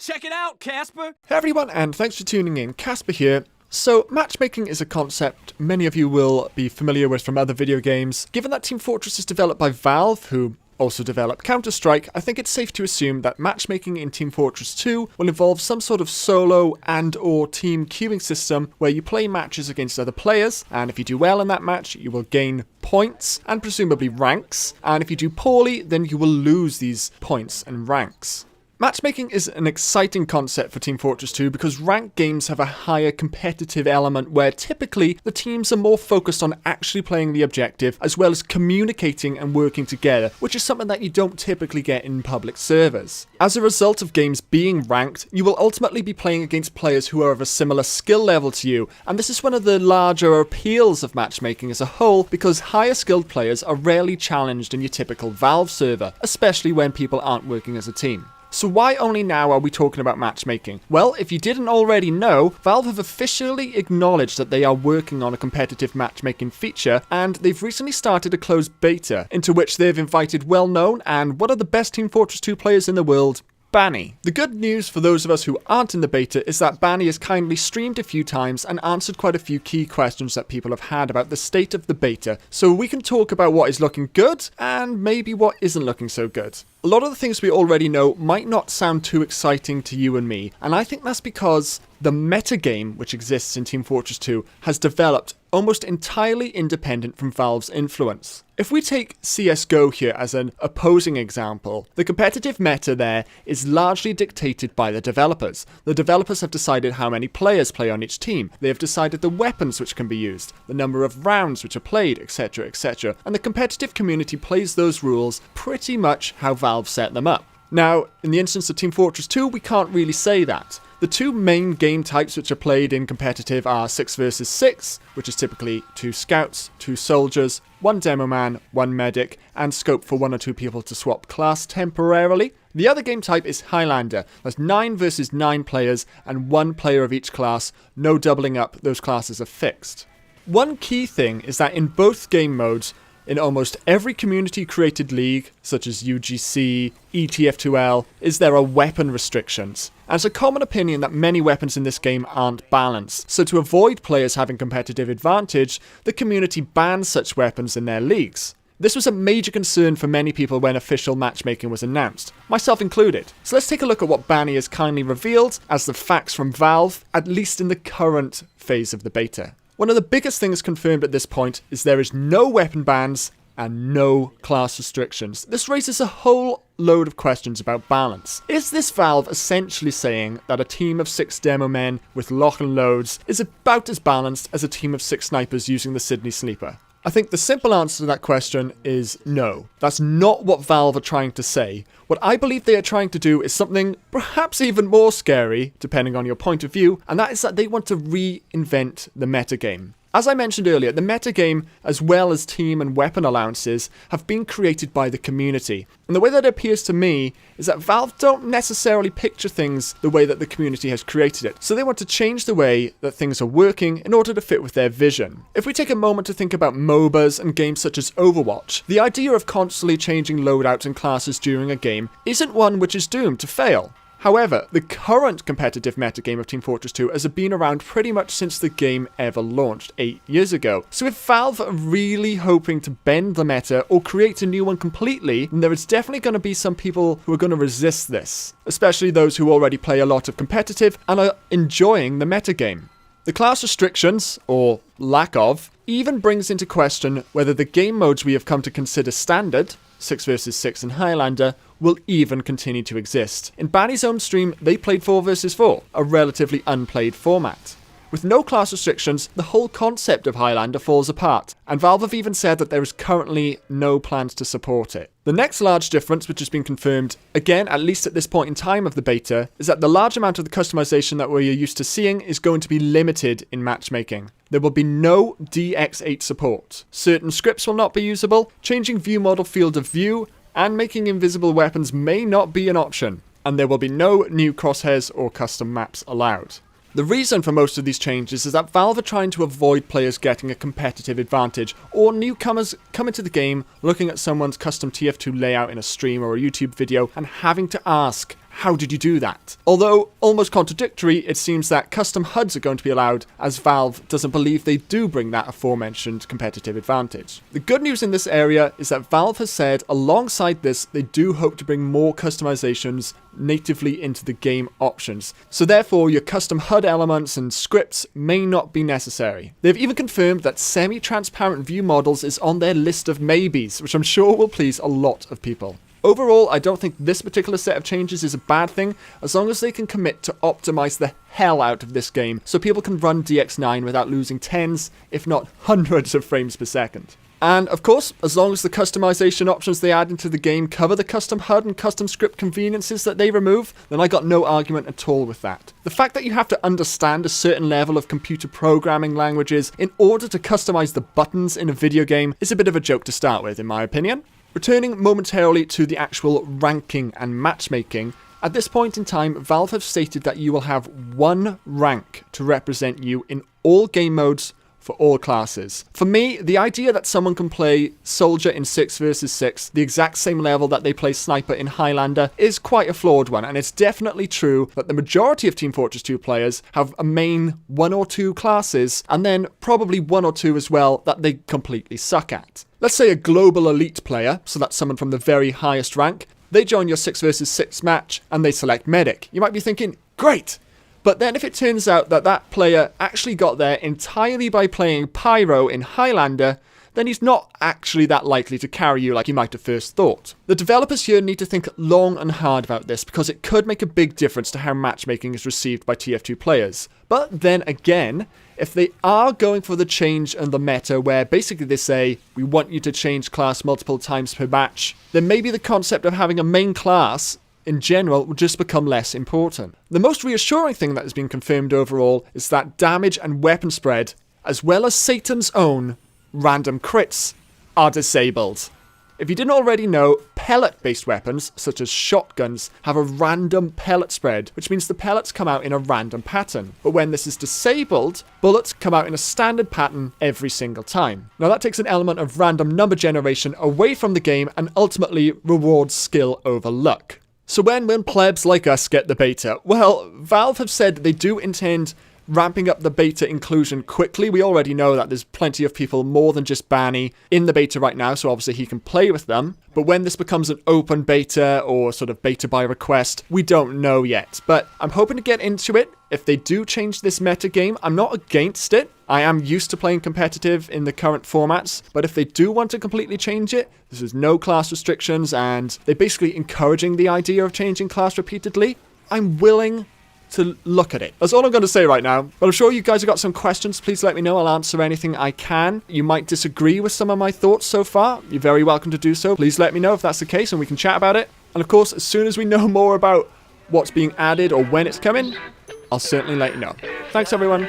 Check it out, Casper! Hey everyone, and thanks for tuning in. Casper here. So, matchmaking is a concept many of you will be familiar with from other video games. Given that Team Fortress is developed by Valve, who also develop Counter-Strike, I think it's safe to assume that matchmaking in Team Fortress 2 will involve some sort of solo and/or team queuing system where you play matches against other players, and if you do well in that match, you will gain points and presumably ranks, and if you do poorly, then you will lose these points and ranks. Matchmaking is an exciting concept for Team Fortress 2 because ranked games have a higher competitive element where typically the teams are more focused on actually playing the objective as well as communicating and working together, which is something that you don't typically get in public servers. As a result of games being ranked, you will ultimately be playing against players who are of a similar skill level to you, and this is one of the larger appeals of matchmaking as a whole because higher skilled players are rarely challenged in your typical Valve server, especially when people aren't working as a team. So why only now are we talking about matchmaking? Well, if you didn't already know, Valve have officially acknowledged that they are working on a competitive matchmaking feature, and they've recently started a closed beta, into which they've invited well-known and one of the best Team Fortress 2 players in the world, Banny. The good news for those of us who aren't in the beta is that Banny has kindly streamed a few times and answered quite a few key questions that people have had about the state of the beta, so we can talk about what is looking good and maybe what isn't looking so good. A lot of the things we already know might not sound too exciting to you and me, and I think that's because the metagame which exists in Team Fortress 2 has developed almost entirely independent from Valve's influence. If we take CSGO here as an opposing example, the competitive meta there is largely dictated by the developers. The developers have decided how many players play on each team, they have decided the weapons which can be used, the number of rounds which are played, etc, etc, and the competitive community plays those rules pretty much how Valve set them up. Now, in the instance of Team Fortress 2, we can't really say that. The two main game types which are played in competitive are 6 versus 6, which is typically 2 scouts, 2 soldiers, 1 demo man, 1 medic, and scope for 1 or 2 people to swap class temporarily. The other game type is Highlander. That's 9 versus 9 players and 1 player of each class, no doubling up, those classes are fixed. One key thing is that in both game modes, in almost every community-created league, such as UGC, TF2L, there are weapon restrictions. And it's a common opinion that many weapons in this game aren't balanced, so to avoid players having competitive advantage, the community bans such weapons in their leagues. This was a major concern for many people when official matchmaking was announced, myself included. So let's take a look at what Banny has kindly revealed as the facts from Valve, at least in the current phase of the beta. One of the biggest things confirmed at this point is there is no weapon bans and no class restrictions. This raises a whole load of questions about balance. Is this Valve essentially saying that a team of 6 demo men with lock and loads is about as balanced as a team of 6 snipers using the Sydney Sleeper? I think the simple answer to that question is no. That's not what Valve are trying to say. What I believe they are trying to do is something perhaps even more scary, depending on your point of view, and that is that they want to reinvent the metagame. As I mentioned earlier, the metagame, as well as team and weapon allowances, have been created by the community. And the way that it appears to me is that Valve don't necessarily picture things the way that the community has created it. So they want to change the way that things are working in order to fit with their vision. If we take a moment to think about MOBAs and games such as Overwatch, the idea of constantly changing loadouts and classes during a game isn't one which is doomed to fail. However, the current competitive metagame of Team Fortress 2 has been around pretty much since the game ever launched 8 years ago. So if Valve are really hoping to bend the meta or create a new one completely, then there is definitely going to be some people who are going to resist this, especially those who already play a lot of competitive and are enjoying the metagame. The class restrictions, or lack of, even brings into question whether the game modes we have come to consider standard, 6 versus 6 and Highlander, will even continue to exist. In Banny's own stream, they played 4 versus 4, a relatively unplayed format. With no class restrictions, the whole concept of Highlander falls apart, and Valve have even said that there is currently no plans to support it. The next large difference, which has been confirmed, again at least at this point in time of the beta, is that the large amount of the customization that we're used to seeing is going to be limited in matchmaking. There will be no DX8 support. Certain scripts will not be usable, changing view model field of view, and making invisible weapons may not be an option, and there will be no new crosshairs or custom maps allowed. The reason for most of these changes is that Valve are trying to avoid players getting a competitive advantage, or newcomers come into the game looking at someone's custom TF2 layout in a stream or a YouTube video and having to ask how did you do that? Although, almost contradictory, it seems that custom HUDs are going to be allowed, as Valve doesn't believe they do bring that aforementioned competitive advantage. The good news in this area is that Valve has said, alongside this, they do hope to bring more customizations natively into the game options. So therefore, your custom HUD elements and scripts may not be necessary. They've even confirmed that semi-transparent view models is on their list of maybes, which I'm sure will please a lot of people. Overall, I don't think this particular set of changes is a bad thing, as long as they can commit to optimize the hell out of this game so people can run DX9 without losing tens, if not hundreds of frames per second. And of course, as long as the customization options they add into the game cover the custom HUD and custom script conveniences that they remove, then I got no argument at all with that. The fact that you have to understand a certain level of computer programming languages in order to customize the buttons in a video game is a bit of a joke to start with, in my opinion. Returning momentarily to the actual ranking and matchmaking, at this point in time, Valve have stated that you will have one rank to represent you in all game modes for all classes. For me, the idea that someone can play Soldier in 6 vs 6, the exact same level that they play Sniper in Highlander, is quite a flawed one, and it's definitely true that the majority of Team Fortress 2 players have a main 1 or 2 classes, and then probably 1 or 2 as well that they completely suck at. Let's say a global elite player, so that's someone from the very highest rank, they join your 6 vs 6 match and they select Medic. You might be thinking, great! But then if it turns out that that player actually got there entirely by playing Pyro in Highlander, then he's not actually that likely to carry you like you might have first thought. The developers here need to think long and hard about this because it could make a big difference to how matchmaking is received by TF2 players. But then again, if they are going for the change and the meta where basically they say, we want you to change class multiple times per match, then maybe the concept of having a main class in general will just become less important. The most reassuring thing that has been confirmed overall is that damage and weapon spread, as well as Satan's own random crits, are disabled. If you didn't already know, pellet-based weapons, such as shotguns, have a random pellet spread, which means the pellets come out in a random pattern. But when this is disabled, bullets come out in a standard pattern every single time. Now that takes an element of random number generation away from the game and ultimately rewards skill over luck. So when plebs like us get the beta? Well, Valve have said they do intend ramping up the beta inclusion quickly. We already know that there's plenty of people more than just Banny in the beta right now, so obviously he can play with them. But when this becomes an open beta or sort of beta by request, we don't know yet. But I'm hoping to get into it. If they do change this meta game, I'm not against it. I am used to playing competitive in the current formats, but if they do want to completely change it, this is no class restrictions and they're basically encouraging the idea of changing class repeatedly, I'm willing to look at it. That's all I'm going to say right now. But I'm sure you guys have got some questions. Please let me know. I'll answer anything I can. You might disagree with some of my thoughts so far. You're very welcome to do so. Please let me know if that's the case and we can chat about it. And of course, as soon as we know more about what's being added or when it's coming, I'll certainly let you know. Thanks, everyone.